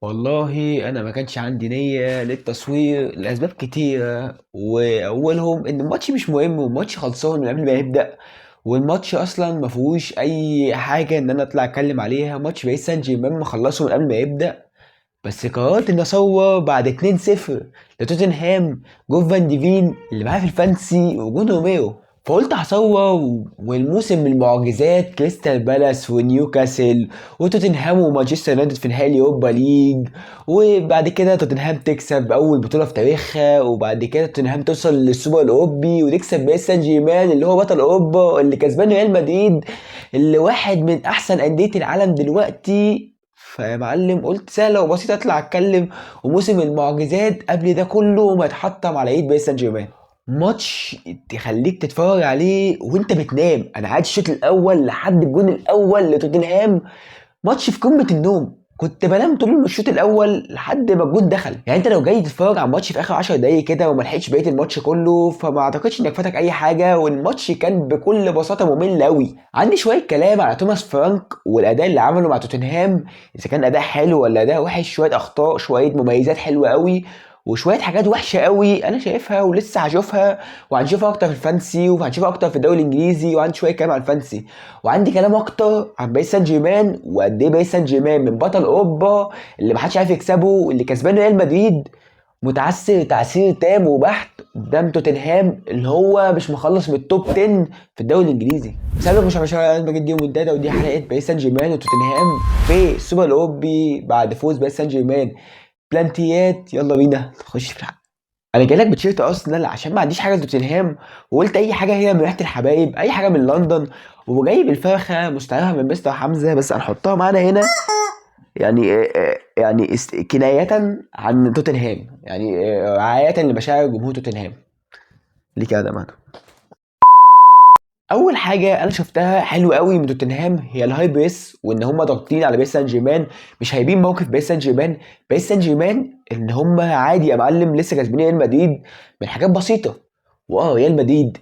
والله انا ما كانش عندي نية للتصوير لاسباب كتيرة، واولهم ان الماتش مش مهم والماتش خلصان من قبل ما يبدأ. والماتش اصلا ما فيهوش اي حاجة ان انا اطلع اتكلم عليها. ماتش باريس سان جيرمان مخلصه من قبل ما يبدأ. بس قررت اني اصور بعد 2-0 لتوتنهام. جون فان ديفين اللي معايا في الفانسي وجون روميرو. فقلت هصور. والموسم من المعجزات كريستال بالاس ونيوكاسل وتوتنهام ومانشستر يونايتد في نهائي اليوروبا ليج. وبعد كده توتنهام تكسب اول بطولة في تاريخها، وبعد كده توتنهام توصل للسوبر الاوروبي وتكسب باريس سان جيرمان اللي هو بطل اوروبا اللي كسبان ريال مدريد اللي واحد من احسن اندية العالم دلوقتي. فيا معلم قلت سهلة وبسيطة اطلع اتكلم. وموسم المعجزات قبل ده كله ما يتحطم على ايد باريس سان جيرمان. ماتش تخليك تتفرج عليه وانت بتنام. انا قاعد الشوط الاول لحد الجون الاول لتوتنهام. ماتش في قمة النوم. كنت بنام طول الشوط الاول لحد ما الجون دخل. يعني انت لو جاي تتفرج على الماتش في اخر 10 دقايق كده وما لحقتش بقيه الماتش كله، فما اعتقدش انك فاتك اي حاجه. والماتش كان بكل بساطه ممل قوي. عندي شويه كلام على توماس فرانك والاداء اللي عمله مع توتنهام، اذا كان اداء حلو ولا اداء وحش. شويه اخطاء، شويه مميزات حلوه قوي، وشويه حاجات وحشه قوي انا شايفها ولسه هشوفها. وهنشوفها اكتر في الفانسي وهنشوفها اكتر في الدوري الانجليزي. وعندي شويه كلام على الفانسي، وعندي كلام اكتر عن باريس سان جيرمان وقد ايه باريس سان جيرمان من بطل اوروبا اللي محدش عارف يكسبه واللي كسبان ريال مدريد متعثر تعثير تام وبحت قدام توتنهام اللي هو مش مخلص من التوب 10 في الدوري الانجليزي. سلام مش انا مجد دي ومنتدى، ودي حلقه باريس سان جيرمان وتوتنهام في السوبر الاوروبي بعد فوز باريس سان جيرمان. بلانتيات، يلا بينا نخش في الحلقه. انا جاي لك بتشيرت ارسنال عشان ما عنديش حاجه لتوتنهام، وقلت اي حاجه هنا من ريحه الحبايب، اي حاجه من لندن. وجايب الفرخه مستعارها من مستر حمزه بس هنحطها معانا هنا. يعني كنايه عن توتنهام، يعني رعايه لمشاعر جمهور توتنهام. ليه كده معانا؟ اول حاجه انا شفتها حلوه قوي من توتنهام هي الهاي بريس، وان هم ضاغطين على باريس سان جيرمان، مش هايبين موقف باريس سان جيرمان. باريس سان جيرمان ان هم عادي يا معلم لسه كاسبين ريال مدريد من حاجات بسيطه. ريال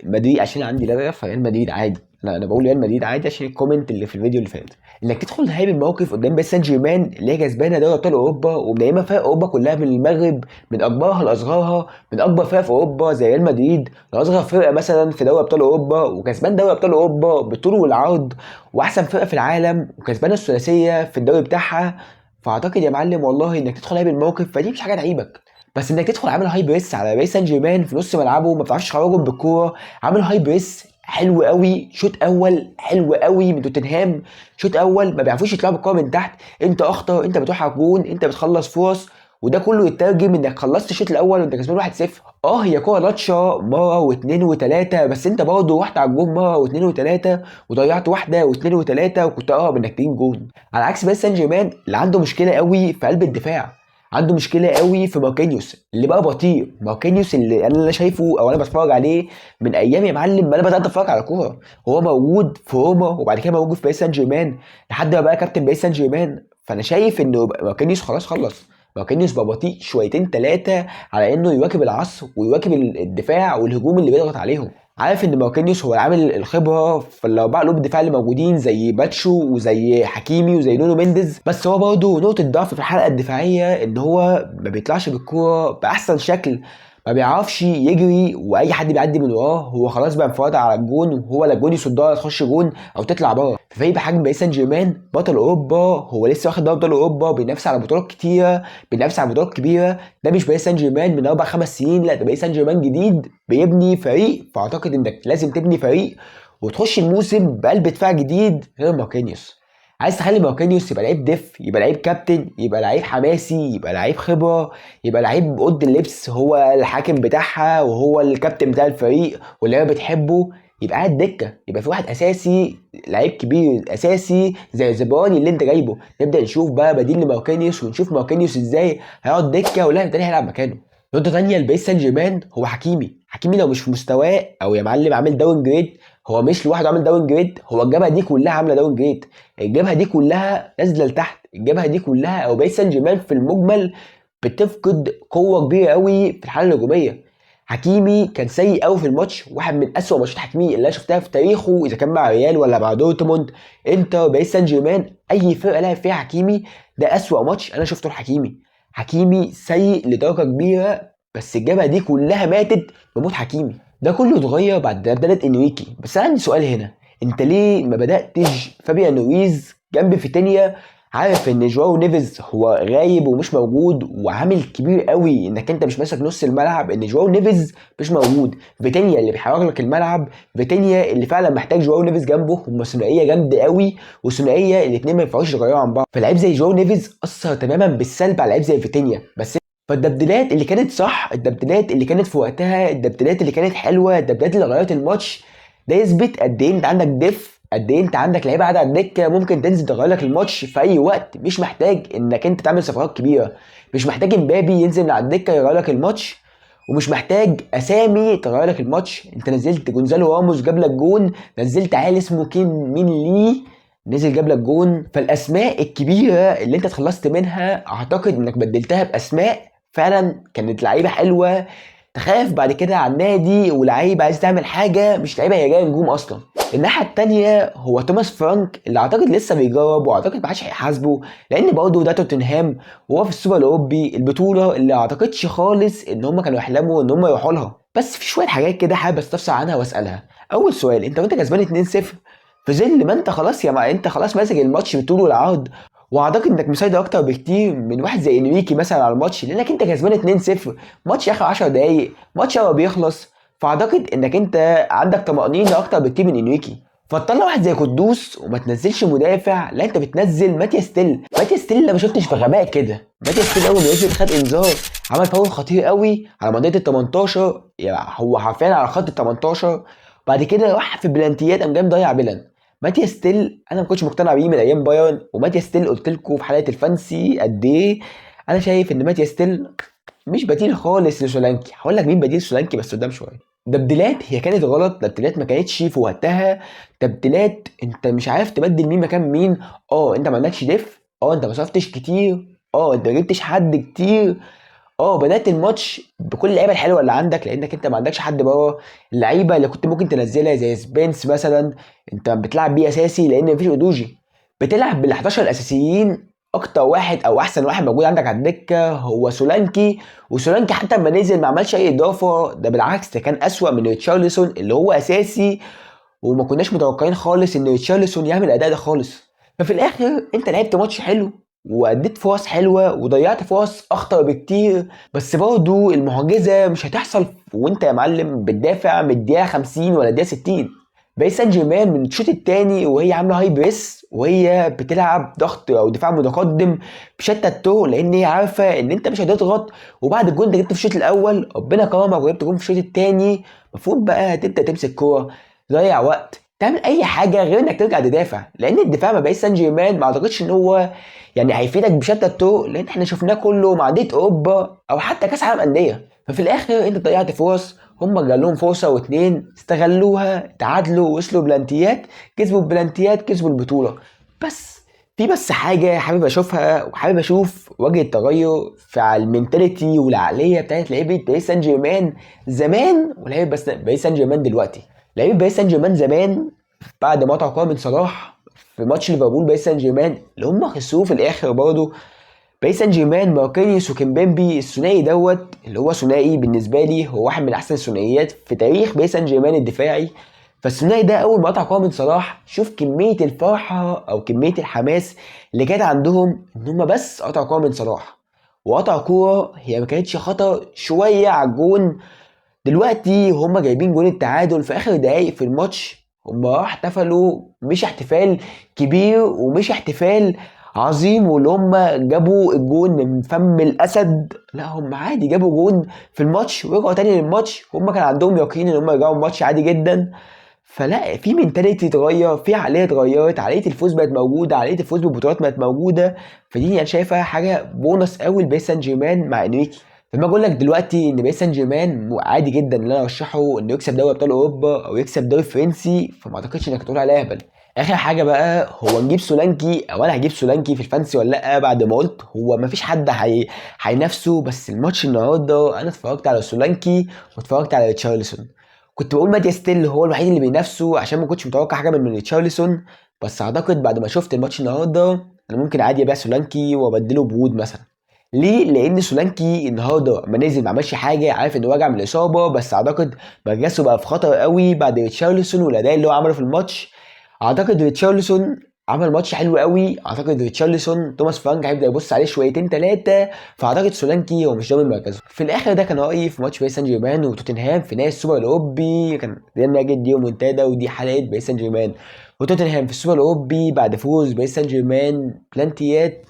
مدريد عشان عندي لعبه فريال مدريد عادي. انا بقول ريال مدريد عادي عشان الكومنت اللي في الفيديو اللي فات. انك تدخل هايب الموقف قدام باريس سان جيرمان اللي هي كسبانه دوري ابطال اوروبا ومنيمه فرق اوروبا كلها من المغرب، من اكبرها لاصغرها، من اكبر فرق في اوروبا زي ريال مدريد لاصغر فرقه مثلا في دوري ابطال اوروبا، وكسبان دوري ابطال اوروبا بالطول والعرض، واحسن فرقه في العالم، وكسبانه الثلاثيه في الدوري بتاعها. فاعتقد يا معلم والله انك تدخل هايب الموقف فدي مش حاجه تعيبك. بس انك تدخل عامل هاي بريس على باريس سان جيرمان في نص ملعبه ما بتعرفش تخرجهم بالكوره. عامل هاي بريس حلو قوي، شوط اول حلو قوي من توتنهام. شوط اول ما بيعرفوش يطلعوا بالكوره من تحت. انت اخطر، انت بتروح على الجون، انت بتخلص فرص. وده كله يترجم انك خلصت الشوط الاول وانت كسبان 1-0. هي كوره لطشه مره واثنين وثلاثه، بس انت برضه رحت على الجون مره واثنين وثلاثه وضيعت واحده واثنين وثلاثه وكنت اقرب انك تجيب جون. على عكس باريس سان جيرمان اللي عنده مشكله قوي في قلب الدفاع. عنده مشكله قوي في ماركينيوس اللي بقى بطيء. ماركينيوس اللي انا شايفه او انا بتفرج عليه من ايام يا معلم ما انا بدات اتفرج على كوره. هو موجود في روما وبعد كده موجود في باريس سان جيرمان لحد ما بقى كابتن باريس سان جيرمان. فانا شايف انه ماركينيوس خلاص خلص. ماركينيوس بقى بطيء شويتين ثلاثه على انه يواكب العصر ويواكب الدفاع والهجوم اللي بيضغط عليهم. عارف ان ماركينيوس هو العامل الخبره في الاربعه قلوب الدفاع اللي موجودين زي باتشو وزي حكيمي وزي نونو مينديز. بس هو برضه نقطه ضعف في الحلقه الدفاعيه ان هو ما بيطلعش بالكوره باحسن شكل. ما بيعرفش يجري، واي حد بيعدي من وراه هو خلاص بقى مفرط على الجون، وهو لا الجون يصدها ولا تخش جون او تطلع بره. ففريق بحجم باريس سان جيرمان بطل اوروبا، هو لسه واخد دوري ابطال اوروبا، بينافس على بطولات كتيره، بينافس على بطولات كبيره. ده مش باريس سان جيرمان من 4 5 سنين، لا ده باريس سان جيرمان جديد بيبني فريق. فاعتقد انك لازم تبني فريق وتخش الموسم بقلب دفاع جديد غير ماركينيوس. عايز تخلي ماركينيوس يبقى لعيب دف، يبقى لعيب كابتن، يبقى لعيب حماسي، يبقى لعيب خبره، يبقى لعيب اوضه اللبس هو الحاكم بتاعها وهو الكابتن بتاع الفريق واللعيبه بتحبه. يبقى قاعد دكه، يبقى في واحد اساسي، لعيب كبير اساسي زي زباني اللي انت جايبه. نبدا نشوف بقى بديل لماركينيوس ونشوف ماركينيوس ازاي هيقعد دكه ولا تاني هيلعب مكانه. نقطه تانيه لباريس سان جيرمان هو حكيمي لو مش في مستواه او يا معلم عامل داون جريد. هو مش لوحده عامل داون جريد، هو الجبهه دي كلها عامله داون جريد. الجبهه دي كلها نازله لتحت. الجبهه دي كلها او باريس سان جيرمان في المجمل بتفقد قوه كبيره قوي في الحاله الهجوميه. حكيمي كان سيء قوي في الماتش، واحد من اسوأ ماتشات حكيمي اللي انا شفتها في تاريخه، اذا كان مع ريال ولا مع دورتموند. انت باريس سان جيرمان اي فرقه لعب فيها حكيمي ده اسوأ ماتش انا شفته لحكيمي. حكيمي سيء لدرجه كبيره، بس الجبهه دي كلها ماتت بموت حكيمي. ده كله اتغير بعد بدايه انريكي. بس انا عندي سؤال هنا، انت ليه ما بداتش فابيان رويز جنب فيتينيا؟ عارف ان جواو نيفيز هو غايب ومش موجود، وعامل كبير قوي انك انت مش ماسك نص الملعب، ان جواو نيفيز مش موجود. فيتينيا اللي بيحرك لك الملعب، فيتينيا اللي فعلا محتاج جواو نيفيز جنبه. هما ثنائيه جامده قوي، وثنائيه الاثنين ما ينفعوش يغيروا عن بعض. فلعيب زي جواو نيفيز اثر تماما بالسلب على لعيب زي فيتينيا. بس فالتبديلات اللي كانت صح، التبديلات اللي كانت في وقتها، التبديلات اللي كانت حلوه، التبديلات اللي غيرت الماتش، ده يثبت قد ايه انت عندك ديف، قد ايه انت عندك لعيبه قاعده على الدكه ممكن تنزل تغير لك الماتش في اي وقت. مش محتاج انك انت تعمل صفقات كبيره، مش محتاج امبابي ينزل من على الدكه يغير لك الماتش، ومش محتاج اسامي تغير لك الماتش. انت نزلت جونزالو راموس جاب لك جون، نزلت عيل اسمه كين مين لي نزل جاب لك جون. فالاسماء الكبيره اللي انت اتخلصت منها اعتقد انك بدلتها باسماء فعلا كانت لعيبه حلوه تخاف بعد كده على النادي، ولعيبه عايز تعمل حاجه، مش لعيبه هي جايه نجوم اصلا. الناحيه التانيه هو توماس فرانك اللي اعتقد لسه بيجرب، واعتقد ما حدش هيحاسبه، لان برضه ده توتنهام وهو في السوبر الاوروبي، البطوله اللي اعتقدش خالص ان هم كانوا يحلموا ان هم يروحوا لها. بس في شويه حاجات كده حابب استفسر عنها واسالها. اول سؤال، انت وانت كسبان 2-0 في ظل ما انت خلاص انت خلاص ماسك الماتش بالطول والعرض، واعتقد انك مسيطر اكتر بكتير من واحد زي انريكي مثلا على الماتش، لانك انت كسبان 2-0، ماتش اخر 10 دقايق، ماتش هو بيخلص. فاعتقد انك انت عندك طمأنينة اكتر بكتير من انريكي. فتطلع واحد زي قدوس وما تنزلش مدافع، لا انت بتنزل ماتياس تيل. ماتياس تيل ما شفتش في غباء كده. ماتياس تيل اول ما نزل خد انذار، عمل فاول خطير قوي على منطقه ال 18، يعني هو حرفيا على خط ال 18. بعد كده راح في بلانتيات قام جاي مضيع بلان. ماتياس تيل انا ما كنتش مقتنع بيه من ايام بايرن، وماتياس تيل قلت لكم في حلقه الفانسي قد ايه انا شايف ان ماتياس تيل مش بديل خالص لسولانكي. هقول لك مين بديل سولانكي بس قدام شويه. تبديلات هي كانت غلط، تبديلات ما كانتش في وقتها، تبديلات انت مش عارف تبدل مين مكان مين. انت ما عندكش ديف، انت ما صرفتش كتير، انت ما جبتش حد كتير، بدات الماتش بكل اللعيبه الحلوه اللي عندك، لانك انت ما عندكش حد بره. اللعيبه اللي كنت ممكن تنزلها زي سبينس مثلا انت بتلعب بيه اساسي لان مفيش اودوجي. بتلعب بال 11 الاساسيين، اكتر واحد او احسن واحد موجود عندك على الدكه هو سولانكي. وسولانكي حتى لما نزل ما عملش اي اضافه، ده بالعكس ده كان اسوأ من ريتشارلسون اللي هو اساسي، وما كناش متوقعين خالص ان ريتشارلسون يعمل الاداء ده خالص. ففي الاخر انت لعبت ماتش حلو، واديت فرص حلوه، وضيعت فرص اخطر بكتير. بس برضه المعجزه مش هتحصل وانت يا معلم بتدافع من الدقيقه 50 ولا الدقيقه 60. باريس سان جيرمان من الشوط الثاني وهي عامله هاي بريس، وهي بتلعب ضغط او دفاع متقدم بشتى الطرق، لان هي عارفه ان انت مش هتضغط. وبعد الجون ده جبت في الشوط الاول، ربنا كرمك وجبت جون في الشوط الثاني، المفروض بقى تبدا تمسك كوره، تضيع وقت، تعمل اي حاجه غير انك ترجع تدافع. لان الدفاع مع باريس سان جيرمان ما اعتقدش ان هو يعني هيفيدك بشتى الطرق، لان احنا شفناه كله مع ديت اوروبا او حتى كاس عالم انديه. ففي الاخر انت ضيعت فرص، هم جالهم فرصه واتنين استغلوها، تعادلوا، وصلوا بلانتيات، كسبوا البلانتيات، كسبوا البطوله. بس حاجه حابب اشوفها، وحابب اشوف وجه التغير في المينتاليتي والعقليه بتاعت لعيبه باريس سان جيرمان زمان ولعيبه بس باريس سان جيرمان دلوقتي. لعيبه باريس سان جيرمان زمان بعد ما قطعوا كوره من صلاح في ماتش ليفربول باريس سان جيرمان اللي هم خسروه في الاخر برضه، باريس سان جيرمان ماركينيوس وكيمبيمبي الثنائي دوت اللي هو ثنائي بالنسبه لي هو واحد من احسن الثنائيات في تاريخ باريس سان جيرمان الدفاعي. فالثنائي ده اول ما قطع كوره من صلاح، شوف كميه الفرحه او كميه الحماس اللي كانت عندهم ان هم بس قطعوا كوره من صلاح، وقطع كوره هي ما كانتش خطر شويه على الجون. دلوقتي هم جايبين جون التعادل في اخر دقايق في الماتش، هم راح احتفلوا مش احتفال كبير ومش احتفال عظيم واللي هم جابوا الجون من فم الاسد، لا هم عادي جابوا جون في الماتش ورجعوا تاني للماتش، هم كان عندهم يقين ان هم يرجعوا الماتش عادي جدا. فلا في منتاليتي اتغير، في عقليه اتغيرت، عقليه الفوز بقت موجوده، عقليه الفوز بالبطولات بقت موجوده. فدي انا شايفها حاجه بونص قوي لباريس سان جيرمان مع انريكي. فما اقول لك دلوقتي ان باريس سان جيرمان عادي جدا ان انا ارشحه انه يكسب دوري ابطال اوروبا او يكسب دوري فرنسي، فما اعتقدش انك تقول عليها اهبل. اخر حاجه بقى هو نجيب سولانكي او انا هجيب سولانكي في الفانسي ولا لا؟ بعد ما قلت هو مفيش حد هينافسه، بس الماتش النهارده انا اتفرجت على سولانكي واتفرجت على ريتشارلسون. كنت بقول ماتيا ستيل هو الوحيد اللي بينافسه عشان ما كنتش متوقع حاجه من ريتشارلسون، بس اعتقد بعد ما شفت الماتش النهارده انا ممكن عادي ابيع سولانكي وابدله بوود مثلا. ليه؟ لان سولانكي النهارده ما نزل ما عملش حاجه، عارف انه راجع من الاصابه، بس اعتقد مركزه بقى في خطر قوي بعد ريتشارلسون والاداء اللي هو عمله في الماتش. اعتقد ريتشارلسون عمل ماتش حلو قوي. اعتقد ريتشارلسون توماس فرانك هيبدا يبص عليه شويتين ثلاثه. فاعتقد سولانكي هو مش ضامن مركزه. في الاخر ده كان رايي في ماتش باريس سان جيرمان وتوتنهام في نهائي السوبر الاوروبي. كان ريال مدريد دي منتدى، ودي حلقه باريس سان جيرمان وتوتنهام في السوبر الاوروبي بعد فوز باريس سان جيرمان بلانتيات